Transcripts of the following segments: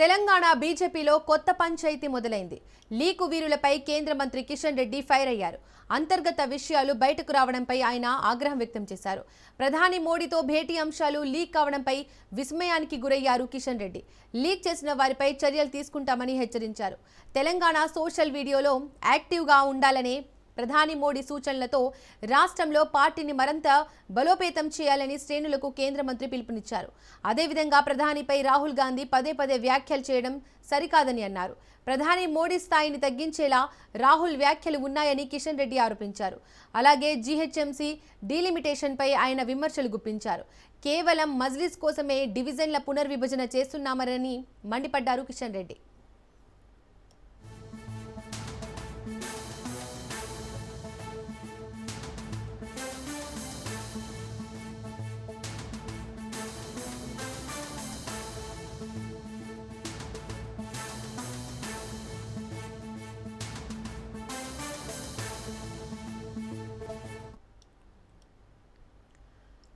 తెలంగాణ బీజేపీలో కొత్త పంచాయతీ మొదలైంది. లీకు వీరులపై కేంద్ర మంత్రి కిషన్ రెడ్డి ఫైర్ అయ్యారు. అంతర్గత విషయాలు బయటకు రావడంపై ఆయన ఆగ్రహం వ్యక్తం చేశారు. ప్రధాని మోడీతో భేటీ అంశాలు లీక్ కావడంపై విస్మయానికి గురయ్యారు కిషన్ రెడ్డి. లీక్ చేసిన వారిపై చర్యలు తీసుకుంటామని హెచ్చరించారు. తెలంగాణ సోషల్ వీడియోలో యాక్టివ్గా ఉండాలనే ప్రధాని మోడీ సూచనలతో రాష్ట్రంలో పార్టీని మరింత బలోపేతం చేయాలని శ్రేణులకు కేంద్ర మంత్రి పిలుపునిచ్చారు. అదేవిధంగా ప్రధానిపై రాహుల్ గాంధీ పదే పదే వ్యాఖ్యలు చేయడం సరికాదని అన్నారు. ప్రధాని మోడీ స్థాయిని తగ్గించేలా రాహుల్ వ్యాఖ్యలు ఉన్నాయని కిషన్ రెడ్డి ఆరోపించారు. అలాగే జీహెచ్ఎంసీ డీలిమిటేషన్పై ఆయన విమర్శలు గుప్పించారు. కేవలం మజ్లిస్ కోసమే డివిజన్ల పునర్విభజన చేస్తున్నామని మండిపడ్డారు కిషన్ రెడ్డి.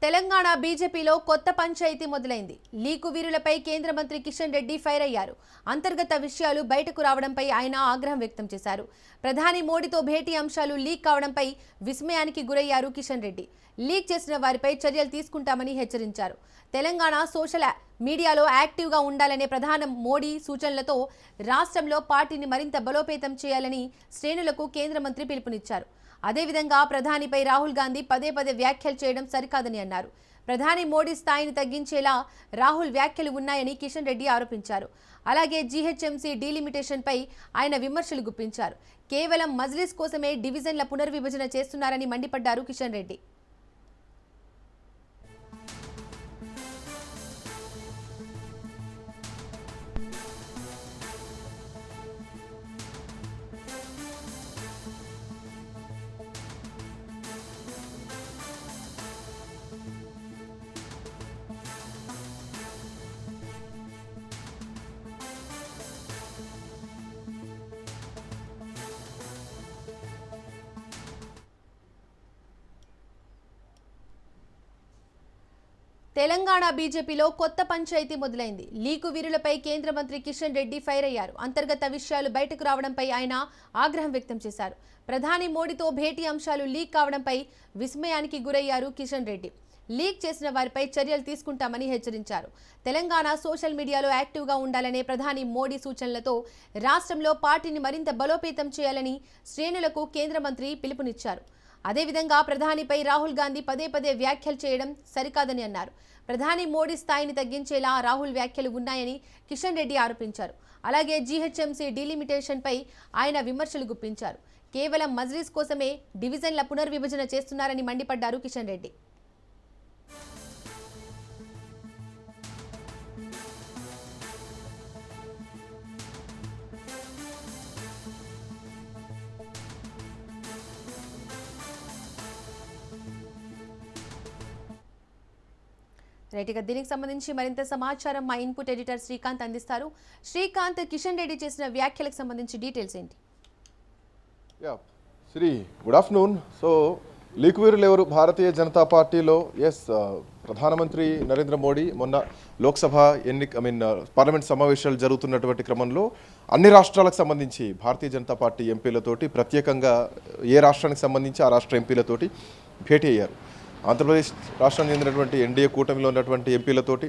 తెలంగాణ బీజేపీలో కొత్త పంచాయతీ మొదలైంది. లీకు వీరులపై కేంద్ర మంత్రి కిషన్ రెడ్డి ఫైర్ అయ్యారు. అంతర్గత విషయాలు బయటకు రావడంపై ఆయన ఆగ్రహం వ్యక్తం చేశారు. ప్రధాని మోడీతో భేటీ అంశాలు లీక్ కావడంపై విస్మయానికి గురయ్యారు కిషన్ రెడ్డి. లీక్ చేసిన వారిపై చర్యలు తీసుకుంటామని హెచ్చరించారు. తెలంగాణ సోషల్ మీడియాలో యాక్టివ్గా ఉండాలనే ప్రధాని మోడీ సూచనలతో రాష్ట్రంలో పార్టీని మరింత బలోపేతం చేయాలని శ్రేణులకు కేంద్ర మంత్రి పిలుపునిచ్చారు. అదేవిధంగా ప్రధానిపై రాహుల్ గాంధీ పదే పదే వ్యాఖ్యలు చేయడం సరికాదని అన్నారు. ప్రధాని మోడీ స్థాయిని తగ్గించేలా రాహుల్ వ్యాఖ్యలు ఉన్నాయని కిషన్ రెడ్డి ఆరోపించారు. అలాగే జీహెచ్ఎంసీ డీలిమిటేషన్పై ఆయన విమర్శలు గుప్పించారు. కేవలం మజ్లిస్ కోసమే డివిజన్ల పునర్విభజన చేస్తున్నారని మండిపడ్డారు కిషన్ రెడ్డి. తెలంగాణ బీజేపీలో కొత్త పంచాయతీ మొదలైంది. లీకు వీరులపై కేంద్ర మంత్రి కిషన్ రెడ్డి ఫైర్ అయ్యారు. అంతర్గత విషయాలు బయటకు రావడంపై ఆయన ఆగ్రహం వ్యక్తం చేశారు. ప్రధాని మోడీతో భేటీ అంశాలు లీక్ కావడంపై విస్మయానికి గురయ్యారు కిషన్ రెడ్డి. లీక్ చేసిన వారిపై చర్యలు తీసుకుంటామని హెచ్చరించారు. తెలంగాణ సోషల్ మీడియాలో యాక్టివ్గా ఉండాలనే ప్రధాని మోడీ సూచనలతో రాష్ట్రంలో పార్టీని మరింత బలోపేతం చేయాలని శ్రేణులకు కేంద్ర మంత్రి పిలుపునిచ్చారు. అదేవిధంగా ప్రధానిపై రాహుల్ గాంధీ పదే పదే వ్యాఖ్యలు చేయడం సరికాదని అన్నారు. ప్రధాని మోడీ స్థాయిని తగ్గించేలా రాహుల్ వ్యాఖ్యలు ఉన్నాయని కిషన్ రెడ్డి ఆరోపించారు. అలాగే జీహెచ్ఎంసీ డీలిమిటేషన్పై ఆయన విమర్శలు గుప్పించారు. కేవలం మజ్లిస్ కోసమే డివిజన్ల పునర్విభజన చేస్తున్నారని మండిపడ్డారు కిషన్ రెడ్డి. రైట్గా దీనికి సంబంధించి మరింత సమాచారం మా ఇన్పుట్ ఎడిటర్ శ్రీకాంత్ అందిస్తారు. శ్రీకాంత్, కిషన్ రెడ్డి చేసిన వ్యాఖ్యలకు సంబంధించి డీటెయిల్స్ ఏంటి? శ్రీ గుడ్ ఆఫ్టర్నూన్. సో లీకు వీరులు ఎవరు? భారతీయ జనతా పార్టీలో ప్రధానమంత్రి నరేంద్ర మోడీ మొన్న లోక్సభ పార్లమెంట్ సమావేశాలు జరుగుతున్నటువంటి క్రమంలో అన్ని రాష్ట్రాలకు సంబంధించి భారతీయ జనతా పార్టీ ఎంపీలతోటి ప్రత్యేకంగా ఏ రాష్ట్రానికి సంబంధించి ఆ రాష్ట్ర ఎంపీలతోటి భేటీ అయ్యారు. ఆంధ్రప్రదేశ్ రాష్ట్రానికి చెందినటువంటి ఎన్డీఏ కూటమిలో ఉన్నటువంటి ఎంపీలతోటి,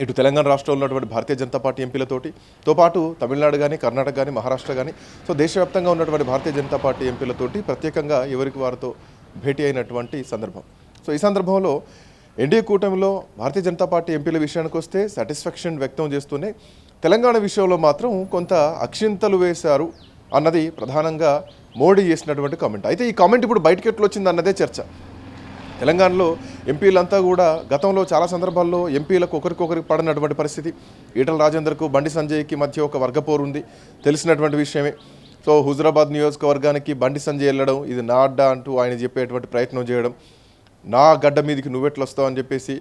ఇటు తెలంగాణ రాష్ట్రంలో ఉన్నటువంటి భారతీయ జనతా పార్టీ ఎంపీలతో పాటు తమిళనాడు కానీ, కర్ణాటక కానీ, మహారాష్ట్ర కానీ, సో దేశవ్యాప్తంగా ఉన్నటువంటి భారతీయ జనతా పార్టీ ఎంపీలతోటి ప్రత్యేకంగా ఎవరికి వారితో భేటీ అయినటువంటి సందర్భం. సో ఈ సందర్భంలో ఎన్డీఏ కూటమిలో భారతీయ జనతా పార్టీ ఎంపీల విషయానికి వస్తే సాటిస్ఫాక్షన్ వ్యక్తం చేస్తూనే తెలంగాణ విషయంలో మాత్రం కొంత అక్షింతలు వేశారు అన్నది ప్రధానంగా మోడీ చేసినటువంటి కామెంట్. అయితే ఈ కామెంట్ ఇప్పుడు బయటకు ఎట్లా వచ్చింది అన్నదే చర్చ. తెలంగాణలో ఎంపీలంతా కూడా గతంలో చాలా సందర్భాల్లో ఎంపీలకు ఒకరికొకరికి పడినటువంటి పరిస్థితి. ఈటల రాజేందర్కు బండి సంజయ్కి మధ్య ఒక వర్గపోరు ఉంది, తెలిసినటువంటి విషయమే. సో హుజురాబాద్ నియోజకవర్గానికి బండి సంజయ్ వెళ్ళడం, ఇది నా అడ్డా అంటూ ఆయన చెప్పేటువంటి ప్రయత్నం చేయడం, నా గడ్డ మీదకి నువ్వెట్లు వస్తావు అని చెప్పేసి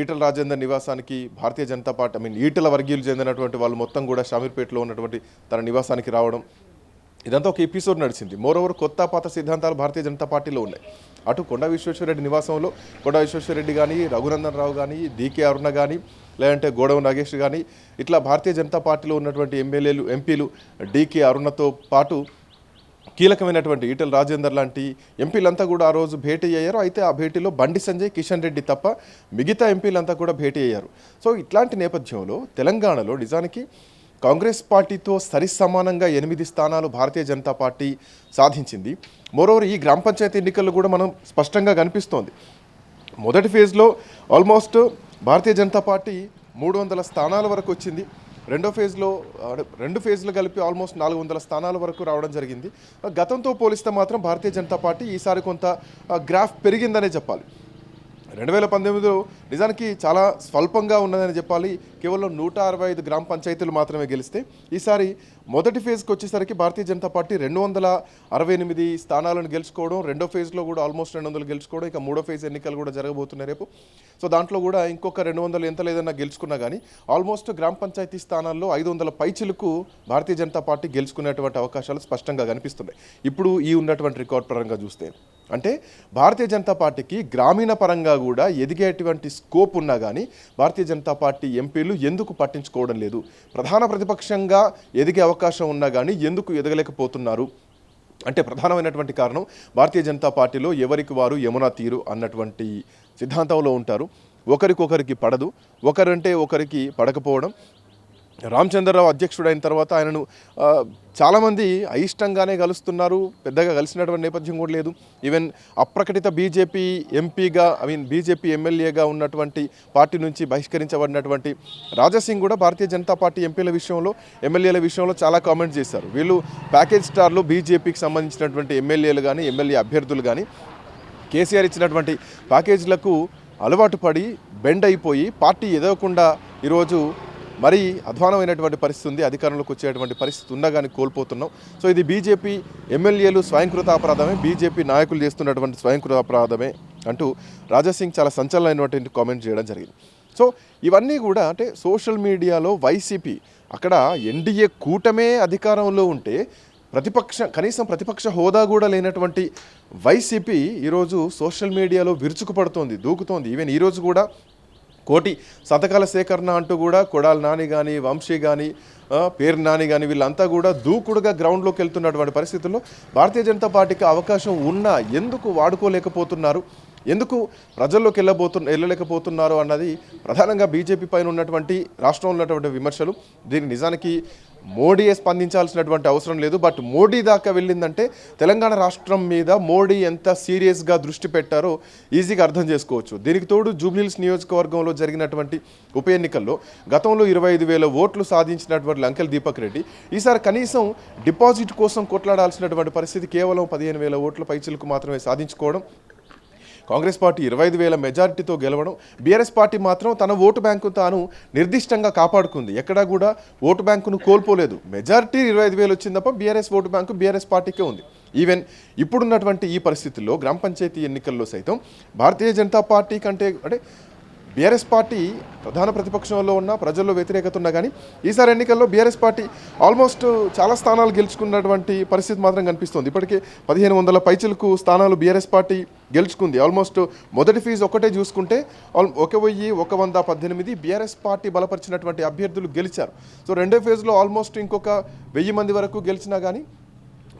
ఈటల రాజేందర్ నివాసానికి భారతీయ జనతా పార్టీ ఈటల వర్గీయులు చెందినటువంటి వాళ్ళు మొత్తం కూడా షామీర్పేటలో ఉన్నటువంటి తన నివాసానికి రావడం, ఇదంతా ఒక ఎపిసోడ్ నడిచింది. మోరోవర్ కొత్త పాత సిద్ధాంతాలు భారతీయ జనతా పార్టీలో ఉన్నాయి. అటు కొండా విశ్వేశ్వరరెడ్డి నివాసంలో కొండా విశ్వేశ్వరరెడ్డి కానీ, రఘునందన్ రావు కానీ, డీకే అరుణ కానీ, లేదంటే గోడవ నాగేష్ కానీ, ఇట్లా భారతీయ జనతా పార్టీలో ఉన్నటువంటి ఎమ్మెల్యేలు, ఎంపీలు డీకే అరుణతో పాటు కీలకమైనటువంటి ఈటెల రాజేందర్ లాంటి ఎంపీలంతా కూడా ఆ రోజు భేటీ అయ్యారు. అయితే ఆ భేటీలో బండి సంజయ్, కిషన్ రెడ్డి తప్ప మిగతా ఎంపీలంతా కూడా భేటీ అయ్యారు. సో ఇట్లాంటి నేపథ్యంలో తెలంగాణలో నిజానికి కాంగ్రెస్ పార్టీతో సరిసమానంగా 8 స్థానాలు భారతీయ జనతా పార్టీ సాధించింది. మోరోవర్ ఈ గ్రామ పంచాయతీ ఎన్నికల్లో కూడా మనం స్పష్టంగా కనిపిస్తోంది. మొదటి ఫేజ్లో ఆల్మోస్ట్ భారతీయ జనతా పార్టీ 300 స్థానాల వరకు వచ్చింది. రెండు ఫేజ్లు కలిపి ఆల్మోస్ట్ 400 స్థానాల వరకు రావడం జరిగింది. గతంతో పోలిస్తే మాత్రం భారతీయ జనతా పార్టీ ఈసారి కొంత గ్రాఫ్ పెరిగిందనే చెప్పాలి. 2019లో నిజానికి చాలా స్వల్పంగా ఉన్నదని చెప్పాలి. కేవలం 165 గ్రామ పంచాయతీలు మాత్రమే గెలిస్తే ఈసారి మొదటి ఫేజ్కి వచ్చేసరికి భారతీయ జనతా పార్టీ 268 స్థానాలను గెలుచుకోవడం, రెండో ఫేజ్లో కూడా ఆల్మోస్ట్ 200 గెలుచుకోవడం, ఇక మూడో ఫేజ్ ఎన్నికలు కూడా జరగబోతున్నాయి రేపు. సో దాంట్లో కూడా ఇంకొక 200 ఎంత లేదన్నా గెలుచుకున్నా కానీ ఆల్మోస్ట్ గ్రామ పంచాయతీ స్థానాల్లో 500 పైచిలకు భారతీయ జనతా పార్టీ గెలుచుకునేటువంటి అవకాశాలు స్పష్టంగా కనిపిస్తున్నాయి. ఇప్పుడు ఈ ఉన్నటువంటి రికార్డ్ పరంగా చూస్తే అంటే భారతీయ జనతా పార్టీకి గ్రామీణ పరంగా కూడా ఎదిగేటువంటి స్కోప్ ఉన్నా కానీ భారతీయ జనతా పార్టీ ఎంపీలు ఎందుకు పట్టించుకోవడం లేదు? ప్రధాన ప్రతిపక్షంగా ఎదిగే అవకాశం ఉన్నా కానీ ఎందుకు ఎదగలేకపోతున్నారు అంటే ప్రధానమైనటువంటి కారణం భారతీయ జనతా పార్టీలో ఎవరికి వారు యమునా తీరు అన్నటువంటి సిద్ధాంతంలో ఉంటారు. ఒకరికొకరికి పడదు, ఒకరంటే ఒకరికి పడకపోవడం. రామచంద్రరావు అధ్యక్షుడైన తర్వాత ఆయనను చాలామంది అయిష్టంగానే కలుస్తున్నారు, పెద్దగా కలిసినటువంటి నేపథ్యం కూడా లేదు. ఈవెన్ అప్రకటిత బీజేపీ ఎంపీగా బీజేపీ ఎమ్మెల్యేగా ఉన్నటువంటి పార్టీ నుంచి బహిష్కరించబడినటువంటి రాజాసింగ్ కూడా భారతీయ జనతా పార్టీ ఎమ్మెల్యేల విషయంలో చాలా కామెంట్స్ చేశారు. వీళ్ళు ప్యాకేజ్ స్టార్లు బీజేపీకి సంబంధించినటువంటి ఎమ్మెల్యేలు కానీ, ఎమ్మెల్యే అభ్యర్థులు కానీ కేసీఆర్ ఇచ్చినటువంటి ప్యాకేజీలకు అలవాటు పడి బెండ్ అయిపోయి పార్టీ ఎదగకుండా ఈరోజు మరీ అధ్వానమైనటువంటి పరిస్థితి ఉంది. అధికారంలోకి వచ్చేటువంటి పరిస్థితి ఉన్నా కానీ కోల్పోతున్నాం. సో ఇది బీజేపీ ఎమ్మెల్యేలు స్వయంకృత అపరాధమే, బీజేపీ నాయకులు చేస్తున్నటువంటి స్వయంకృత అపరాధమే అంటూ రాజాసింగ్ చాలా సంచలనమైనటువంటి కామెంట్ చేయడం జరిగింది. సో ఇవన్నీ కూడా అంటే సోషల్ మీడియాలో వైసీపీ అక్కడ ఎన్డీఏ కూటమే అధికారంలో ఉంటే కనీసం ప్రతిపక్ష హోదా కూడా లేనటువంటి వైసీపీ ఈరోజు సోషల్ మీడియాలో విరుచుకుపడుతోంది, దూకుతోంది. ఈవెన్ ఈరోజు కూడా 1,000,000 సంతకాల సేకరణ అంటూ కూడా కొడాలి నాని కానీ, వంశీ కానీ, పేరు నాని కానీ వీళ్ళంతా కూడా దూకుడుగా గ్రౌండ్లోకి వెళ్తున్నటువంటి పరిస్థితుల్లో భారతీయ జనతా పార్టీకి అవకాశం ఉన్నా ఎందుకు వాడుకోలేకపోతున్నారు, ఎందుకు ప్రజల్లోకి వెళ్ళలేకపోతున్నారు అన్నది ప్రధానంగా బీజేపీ పైన ఉన్నటువంటి రాష్ట్రంలో ఉన్నటువంటి విమర్శలు. దీనికి నిజానికి మోడీయే స్పందించాల్సినటువంటి అవసరం లేదు. బట్ మోడీ దాకా వెళ్ళిందంటే తెలంగాణ రాష్ట్రం మీద మోడీ ఎంత సీరియస్గా దృష్టి పెట్టారో ఈజీగా అర్థం చేసుకోవచ్చు. దీనికి తోడు జూబ్లీహిల్స్ నియోజకవర్గంలో జరిగినటువంటి ఉప ఎన్నికల్లో గతంలో 25,000 ఓట్లు సాధించినటువంటి లంకెల్ దీపక్ రెడ్డి ఈసారి కనీసం డిపాజిట్ కోసం కొట్లాడాల్సినటువంటి పరిస్థితి కేవలం 15,000 ఓట్ల పైచిలకు మాత్రమే సాధించుకోవడం. కాంగ్రెస్ పార్టీ 25,000 మెజారిటీతో గెలవడం. బీఆర్ఎస్ పార్టీ మాత్రం తన ఓటు బ్యాంకు తాను నిర్దిష్టంగా కాపాడుకుంది, ఎక్కడా కూడా ఓటు బ్యాంకును కోల్పోలేదు. మెజారిటీ 25,000 వచ్చింది తప్ప బీఆర్ఎస్ ఓటు బ్యాంకు బీఆర్ఎస్ పార్టీకే ఉంది. ఈవెన్ ఇప్పుడున్నటువంటి ఈ పరిస్థితుల్లో గ్రామ పంచాయతీ ఎన్నికల్లో సైతం భారతీయ జనతా పార్టీ కంటే అంటే బీఆర్ఎస్ పార్టీ ప్రధాన ప్రతిపక్షంలో ఉన్న ప్రజల్లో వ్యతిరేకత ఉన్నా కానీ ఈసారి ఎన్నికల్లో బీఆర్ఎస్ పార్టీ ఆల్మోస్ట్ చాలా స్థానాలు గెలుచుకున్నటువంటి పరిస్థితి మాత్రం కనిపిస్తుంది. ఇప్పటికే 1,500 పైచిలకు స్థానాలు బీఆర్ఎస్ పార్టీ గెలుచుకుంది. ఆల్మోస్ట్ మొదటి ఫీజు ఒకటే చూసుకుంటే 1,118 బీఆర్ఎస్ పార్టీ బలపరిచినటువంటి అభ్యర్థులు గెలిచారు. సో రెండో ఫేజ్లో ఆల్మోస్ట్ ఇంకొక 1,000 మంది వరకు గెలిచినా కానీ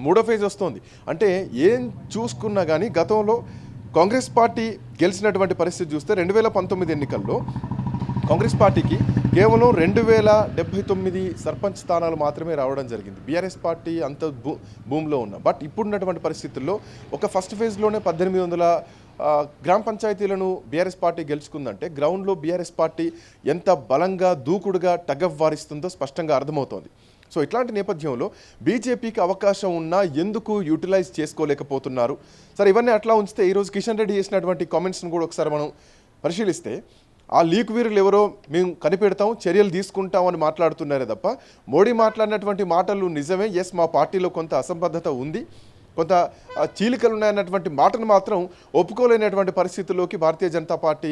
మూడో ఫేజ్ వస్తుంది. అంటే ఏం చూసుకున్నా కానీ గతంలో కాంగ్రెస్ పార్టీ గెలిచినటువంటి పరిస్థితి చూస్తే 2019 ఎన్నికల్లో కాంగ్రెస్ పార్టీకి కేవలం 2,079 సర్పంచ్ స్థానాలు మాత్రమే రావడం జరిగింది. బీఆర్ఎస్ పార్టీ అంత భూమిలో ఉన్న. బట్ ఇప్పుడున్నటువంటి పరిస్థితుల్లో ఒక ఫస్ట్ ఫేజ్లోనే 1,800 గ్రామ పంచాయతీలను బీఆర్ఎస్ పార్టీ గెలుచుకుందంటే గ్రౌండ్లో బీఆర్ఎస్ పార్టీ ఎంత బలంగా దూకుడుగా టగఫ్ వారిస్తుందో స్పష్టంగా అర్థమవుతోంది. సో ఇట్లాంటి నేపథ్యంలో బీజేపీకి అవకాశం ఉన్నా ఎందుకు యూటిలైజ్ చేసుకోలేకపోతున్నారు? సరే ఇవన్నీ అట్లా ఉంచితే ఈరోజు కిషన్ రెడ్డి చేసినటువంటి కామెంట్స్ని కూడా ఒకసారి మనం పరిశీలిస్తే ఆ లీక్ వీరులు ఎవరో మేము కనిపెడతాం, చర్యలు తీసుకుంటామని మాట్లాడుతున్నారే తప్ప మోడీ మాట్లాడినటువంటి మాటలు నిజమే, ఎస్ మా పార్టీలో కొంత అసంబద్ధత ఉంది, కొంత చీలికలు ఉన్నాయన్నటువంటి మాటను మాత్రం ఒప్పుకోలేనటువంటి పరిస్థితుల్లోకి భారతీయ జనతా పార్టీ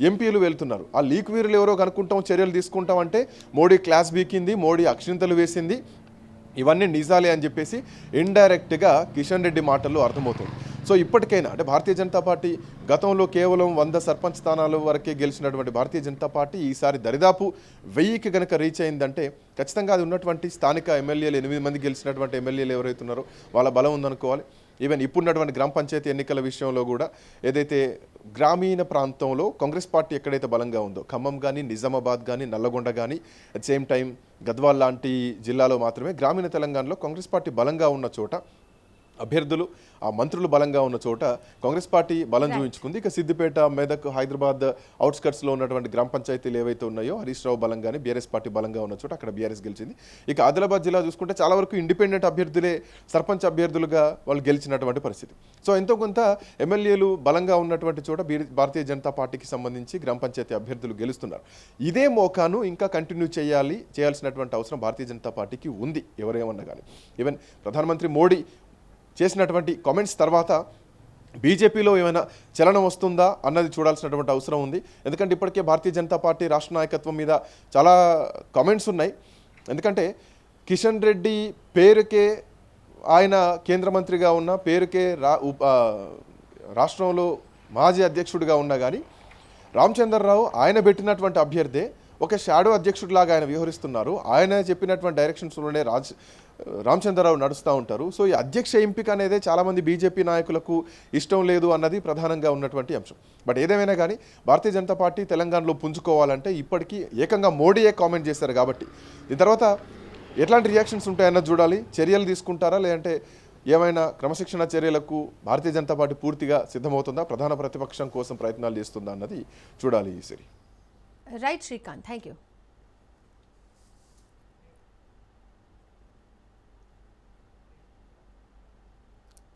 ఎంపీలు వెళ్తున్నారు. ఆ లీక్ వీరులు ఎవరో కనుక్కుంటాం, చర్యలు తీసుకుంటాం అంటే మోడీ క్లాస్ బీకింది, మోడీ అక్షింతలు వేసింది, ఇవన్నీ నిజాలే అని చెప్పేసి ఇండైరెక్ట్గా కిషన్ రెడ్డి మాటల్లో అర్థమవుతుంది. సో ఇప్పటికైనా అంటే భారతీయ జనతా పార్టీ గతంలో కేవలం 100 సర్పంచ్ స్థానాల వరకే గెలిచినటువంటి భారతీయ జనతా పార్టీ ఈసారి దరిదాపు 1000కి కనుక రీచ్ అయిందంటే ఖచ్చితంగా అది ఉన్నటువంటి స్థానిక ఎమ్మెల్యేలు 8 మంది గెలిచినటువంటి ఎమ్మెల్యేలు ఎవరైతే ఉన్నారో వాళ్ళ బలం ఉందనుకోవాలి. ఈవెన్ ఇప్పుడున్నటువంటి గ్రామ పంచాయతీ ఎన్నికల విషయంలో కూడా ఏదైతే గ్రామీణ ప్రాంతంలో కాంగ్రెస్ పార్టీ ఎక్కడైతే బలంగా ఉందో ఖమ్మం కానీ, నిజామాబాద్ కానీ, నల్లగొండ కానీ, అట్ సేమ్ టైం గద్వాల్ లాంటి జిల్లాలో మాత్రమే గ్రామీణ తెలంగాణలో కాంగ్రెస్ పార్టీ బలంగా ఉన్న చోట అభ్యర్థులు ఆ మంత్రులు బలంగా ఉన్న చోట కాంగ్రెస్ పార్టీ బలం చూపించుకుంది. ఇక సిద్దిపేట, మెదక్, హైదరాబాద్ అవుట్స్కట్స్లో ఉన్నటువంటి గ్రామ పంచాయతీలు ఏవైతే ఉన్నాయో హరీష్ రావు బలంగానే బీఆర్ఎస్ పార్టీ బలంగా ఉన్న చోట అక్కడ బీఆర్ఎస్ గెలిచింది. ఇక ఆదిలాబాద్ జిల్లా చూసుకుంటే చాలా వరకు ఇండిపెండెంట్ అభ్యర్థులే సర్పంచ్ అభ్యర్థులుగా వాళ్ళు గెలిచినటువంటి పరిస్థితి. సో ఎంతో కొంత ఎమ్మెల్యేలు బలంగా ఉన్నటువంటి చోట భారతీయ జనతా పార్టీకి సంబంధించి గ్రామ పంచాయతీ అభ్యర్థులు గెలుస్తున్నారు. ఇదే మోకాను ఇంకా కంటిన్యూ చేయాల్సినటువంటి అవసరం భారతీయ జనతా పార్టీకి ఉంది ఎవరేమన్నా కానీ. ఈవెన్ ప్రధానమంత్రి మోడీ చేసినటువంటి కామెంట్స్ తర్వాత బీజేపీలో ఏమైనా చలనం వస్తుందా అన్నది చూడాల్సినటువంటి అవసరం ఉంది. ఎందుకంటే ఇప్పటికే భారతీయ జనతా పార్టీ రాష్ట్ర నాయకత్వం మీద చాలా కామెంట్స్ ఉన్నాయి. ఎందుకంటే కిషన్ రెడ్డి పేరుకే ఆయన కేంద్ర మంత్రిగా ఉన్న పేరుకే రాష్ట్రంలో మాజీ అధ్యక్షుడిగా ఉన్నా కానీ రామచంద్రరావు ఆయన పెట్టినటువంటి అభ్యర్థే ఒక షాడో అధ్యక్షుడిలాగా ఆయన వ్యవహరిస్తున్నారు. ఆయన చెప్పినటువంటి డైరెక్షన్స్లోనే రామచంద్రరావు నడుస్తూ ఉంటారు. సో ఈ అధ్యక్ష ఎంపిక అనేది చాలామంది బీజేపీ నాయకులకు ఇష్టం లేదు అన్నది ప్రధానంగా ఉన్నటువంటి అంశం. బట్ ఏదేమైనా కానీ భారతీయ జనతా పార్టీ తెలంగాణలో పుంజుకోవాలంటే ఇప్పటికీ ఏకంగా మోడీయే కామెంట్ చేశారు కాబట్టి దీని తర్వాత ఎట్లాంటి రియాక్షన్స్ ఉంటాయన్నది చూడాలి. చర్యలు తీసుకుంటారా లేదంటే ఏమైనా క్రమశిక్షణ చర్యలకు భారతీయ జనతా పార్టీ పూర్తిగా సిద్ధమవుతుందా, ప్రధాన ప్రతిపక్షం కోసం ప్రయత్నాలు చేస్తుందా అన్నది చూడాలి. ఈ సిరి రైట్ శ్రీకాంత్, థ్యాంక్ యూ.